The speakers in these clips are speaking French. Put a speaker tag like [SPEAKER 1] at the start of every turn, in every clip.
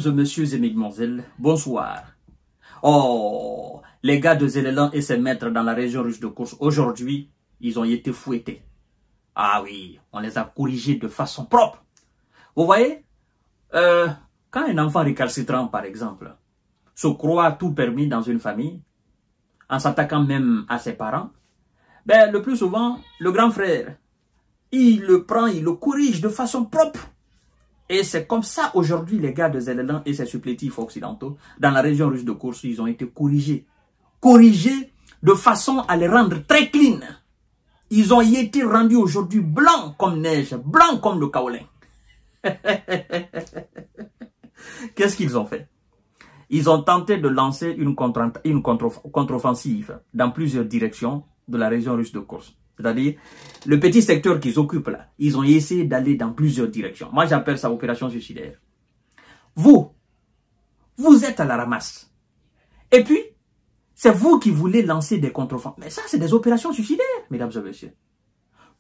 [SPEAKER 1] et messieurs et mesdemoiselles, bonsoir. Oh, les gars de Zelelan et ses maîtres dans la région russe de Kursk, aujourd'hui, ils ont été fouettés. Ah oui, on les a corrigés de façon propre. Vous voyez, quand un enfant récalcitrant, par exemple, se croit tout permis dans une famille, en s'attaquant même à ses parents, ben, le plus souvent, le grand frère, il le prend, il le corrige de façon propre. Et c'est comme ça, aujourd'hui, les gars de Zelelan et ses supplétifs occidentaux, dans la région russe de Kursk, ils ont été corrigés. Corrigés de façon à les rendre très clean. Ils ont été rendus aujourd'hui blancs comme neige, blancs comme le kaolin. Qu'est-ce qu'ils ont fait? Ils ont tenté de lancer une contre-offensive dans plusieurs directions de la région russe de Kursk. C'est-à-dire, le petit secteur qu'ils occupent là, ils ont essayé d'aller dans plusieurs directions. Moi, j'appelle ça opération suicidaire. Vous êtes à la ramasse. Et puis, c'est vous qui voulez lancer des contre-offensives. Mais ça, c'est des opérations suicidaires, mesdames et messieurs.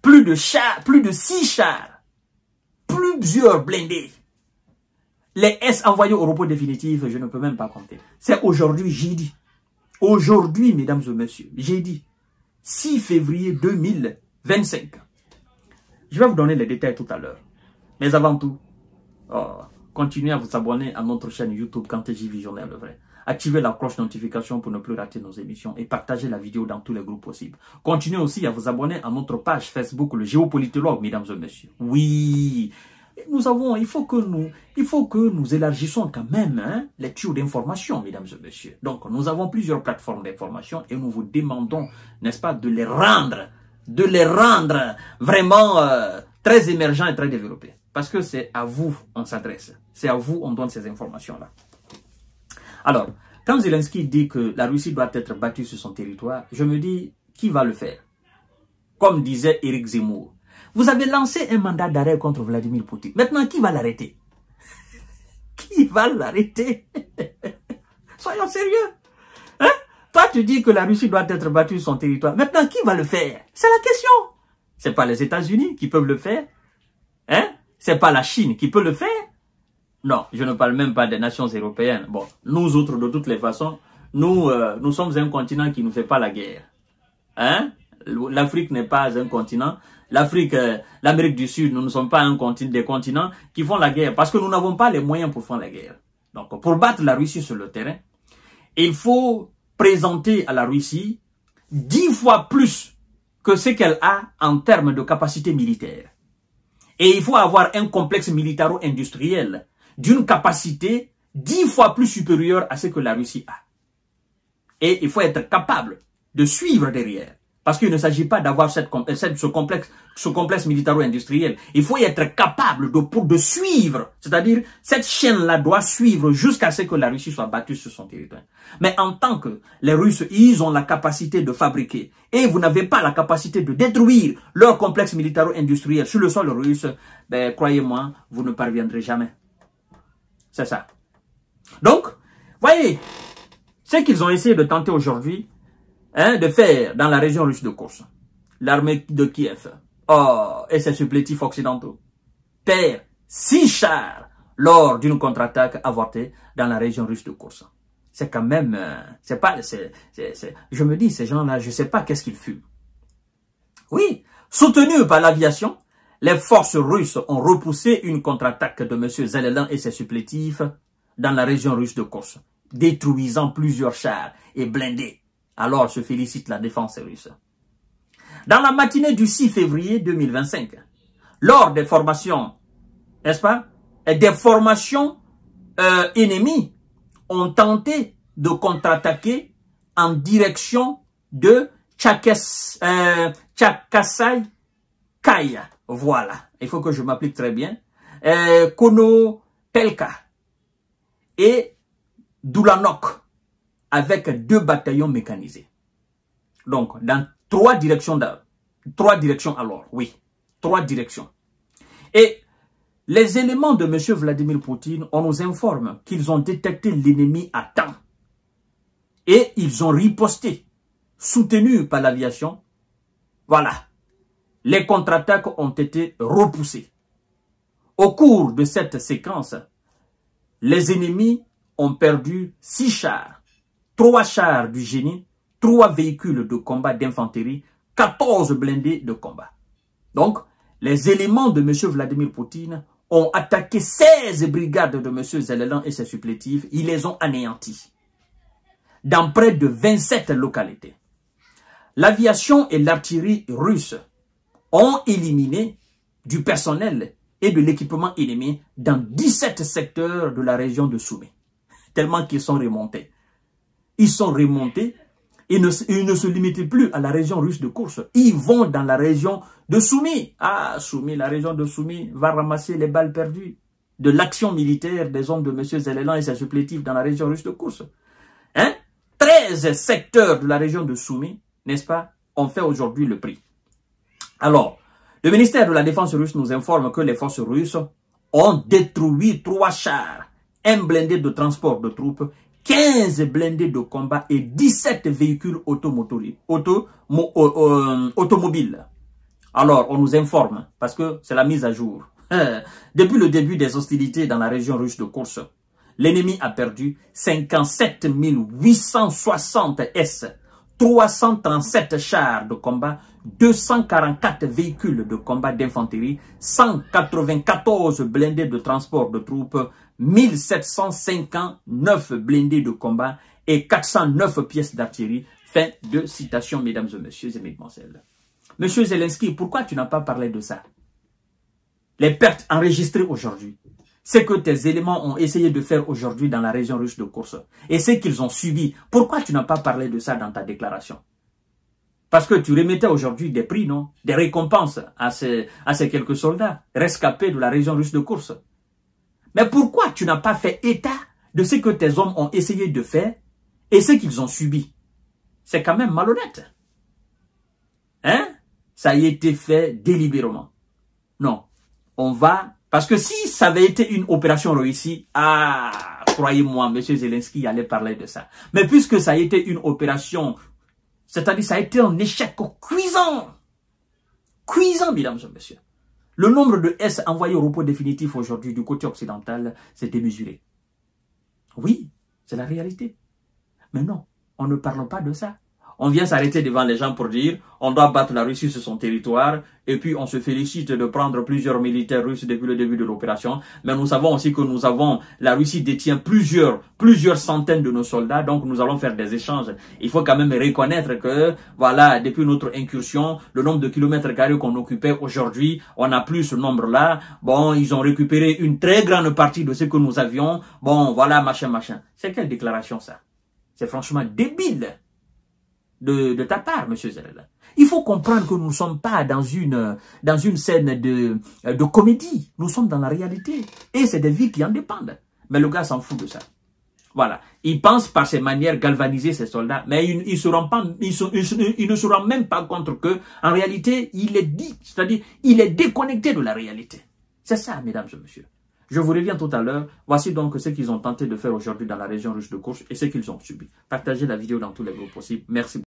[SPEAKER 1] Plus de 6 chars, plusieurs blindés. Les S envoyés au repos définitif, je ne peux même pas compter. C'est aujourd'hui, jeudi. Aujourd'hui, mesdames et messieurs, jeudi. 6 février 2025. Je vais vous donner les détails tout à l'heure. Mais avant tout, continuez à vous abonner à notre chaîne YouTube KanteJ Visionnaire le vrai. Activez la cloche notification pour ne plus rater nos émissions et partagez la vidéo dans tous les groupes possibles. Continuez aussi à vous abonner à notre page Facebook, le géopolitologue, mesdames et messieurs. Oui, il faut que nous élargissons quand même les tuyaux d'information, mesdames et messieurs. Donc, nous avons plusieurs plateformes d'information et nous vous demandons, n'est-ce pas, de les rendre vraiment très émergents et très développés. Parce que c'est à vous on s'adresse. C'est à vous on donne ces informations-là. Alors, quand Zelensky dit que la Russie doit être battue sur son territoire, je me dis, qui va le faire? Comme disait Éric Zemmour. Vous avez lancé un mandat d'arrêt contre Vladimir Poutine. Maintenant, qui va l'arrêter? Qui va l'arrêter? Soyons sérieux. Hein? Toi, tu dis que la Russie doit être battue sur son territoire. Maintenant, qui va le faire? C'est la question. C'est pas les États-Unis qui peuvent le faire. Hein? C'est pas la Chine qui peut le faire. Non, je ne parle même pas des nations européennes. Bon, nous autres, de toutes les façons, nous sommes un continent qui ne fait pas la guerre. Hein? L'Afrique n'est pas un continent. L'Afrique, l'Amérique du Sud, nous ne sommes pas des continents qui font la guerre parce que nous n'avons pas les moyens pour faire la guerre. Donc, pour battre la Russie sur le terrain, il faut présenter à la Russie 10 fois plus que ce qu'elle a en termes de capacité militaire. Et il faut avoir un complexe militaro-industriel d'une capacité 10 fois plus supérieure à ce que la Russie a. Et il faut être capable de suivre derrière. Parce qu'il ne s'agit pas d'avoir ce complexe militaro-industriel. Il faut être capable de suivre. C'est-à-dire, cette chaîne-là doit suivre jusqu'à ce que la Russie soit battue sur son territoire. Mais en tant que les Russes, ils ont la capacité de fabriquer et vous n'avez pas la capacité de détruire leur complexe militaro-industriel sur le sol russe, ben, croyez-moi, vous ne parviendrez jamais. C'est ça. Donc, voyez, ce qu'ils ont essayé de tenter aujourd'hui, de faire dans la région russe de Kursk, l'armée de Kiev, et ses supplétifs occidentaux, perd 6 chars lors d'une contre-attaque avortée dans la région russe de Kursk. C'est quand même, je me dis, ces gens-là, je ne sais pas qu'est-ce qu'ils fument. Oui, soutenus par l'aviation, les forces russes ont repoussé une contre-attaque de M. Zelelan et ses supplétifs dans la région russe de Kursk, détruisant plusieurs chars et blindés. Alors se félicite la défense russe. Dans la matinée du 6 février 2025, lors des formations, n'est-ce pas, et des formations ennemies ont tenté de contre-attaquer en direction de Tchakassaï Kaya. Voilà, il faut que je m'applique très bien. Konopelka et Doulanok, avec 2 bataillons mécanisés. Donc, dans 3 directions alors, oui, 3 directions. Et les éléments de M. Vladimir Poutine, on nous informe qu'ils ont détecté l'ennemi à temps. Et ils ont riposté, soutenus par l'aviation. Voilà, les contre-attaques ont été repoussées. Au cours de cette séquence, les ennemis ont perdu 6 chars, 3 chars du génie, 3 véhicules de combat d'infanterie, 14 blindés de combat. Donc, les éléments de M. Vladimir Poutine ont attaqué 16 brigades de M. Zelelan et ses supplétifs. Ils les ont anéantis dans près de 27 localités. L'aviation et l'artillerie russe ont éliminé du personnel et de l'équipement ennemi dans 17 secteurs de la région de Soumy. Tellement qu'ils sont remontés. Ils sont remontés et ils ne se limitent plus à la région russe de Koursk. Ils vont dans la région de Soumy. Ah, Soumy, la région de Soumy va ramasser les balles perdues de l'action militaire des hommes de M. Zelelan et ses supplétifs dans la région russe de Koursk. Hein? 13 secteurs de la région de Soumy, n'est-ce pas, ont fait aujourd'hui le prix. Alors, le ministère de la Défense russe nous informe que les forces russes ont détruit 3 chars, 1 blindé de transport de troupes, 15 blindés de combat et 17 véhicules automobiles. Alors, on nous informe, parce que c'est la mise à jour. Depuis le début des hostilités dans la région russe de Koursk, l'ennemi a perdu 57 860 S, 337 chars de combat, 244 véhicules de combat d'infanterie, 194 blindés de transport de troupes, 1759 blindés de combat et 409 pièces d'artillerie. Fin de citation, mesdames et messieurs et mesdemoiselles. Monsieur Zelensky, pourquoi tu n'as pas parlé de ça? Les pertes enregistrées aujourd'hui, c'est que tes éléments ont essayé de faire aujourd'hui dans la région russe de Koursk et ce qu'ils ont subi. Pourquoi tu n'as pas parlé de ça dans ta déclaration? Parce que tu remettais aujourd'hui des prix, non? Des récompenses à ces quelques soldats rescapés de la région russe de Koursk. Mais pourquoi tu n'as pas fait état de ce que tes hommes ont essayé de faire et ce qu'ils ont subi? C'est quand même malhonnête. Hein? Ça a été fait délibérément. Non. On va... Parce que si ça avait été une opération réussie, ah, croyez-moi, M. Zelensky allait parler de ça. Mais puisque ça a été une opération, c'est-à-dire ça a été un échec cuisant. Cuisant, mesdames et messieurs. Le nombre de S envoyés au repos définitif aujourd'hui du côté occidental, c'est démesuré. Oui, c'est la réalité. Mais non, on ne parle pas de ça. On vient s'arrêter devant les gens pour dire on doit battre la Russie sur son territoire et puis on se félicite de prendre plusieurs militaires russes depuis le début de l'opération. Mais nous savons aussi que la Russie détient plusieurs centaines de nos soldats, donc nous allons faire des échanges. Il faut quand même reconnaître que, voilà, depuis notre incursion, le nombre de kilomètres carrés qu'on occupait aujourd'hui, on n'a plus ce nombre-là. Bon, ils ont récupéré une très grande partie de ce que nous avions. Bon, voilà, machin. C'est quelle déclaration ça? C'est franchement débile. De ta part, M. Zelelan. Il faut comprendre que nous ne sommes pas dans une scène de comédie. Nous sommes dans la réalité. Et c'est des vies qui en dépendent. Mais le gars s'en fout de ça. Voilà. Il pense par ses manières galvaniser ses soldats. Mais il ne se rend même pas compte que, en réalité, il est dit, c'est-à-dire, il est déconnecté de la réalité. C'est ça, mesdames et messieurs. Je vous reviens tout à l'heure. Voici donc ce qu'ils ont tenté de faire aujourd'hui dans la région russe de Koursk et ce qu'ils ont subi. Partagez la vidéo dans tous les groupes possibles. Merci.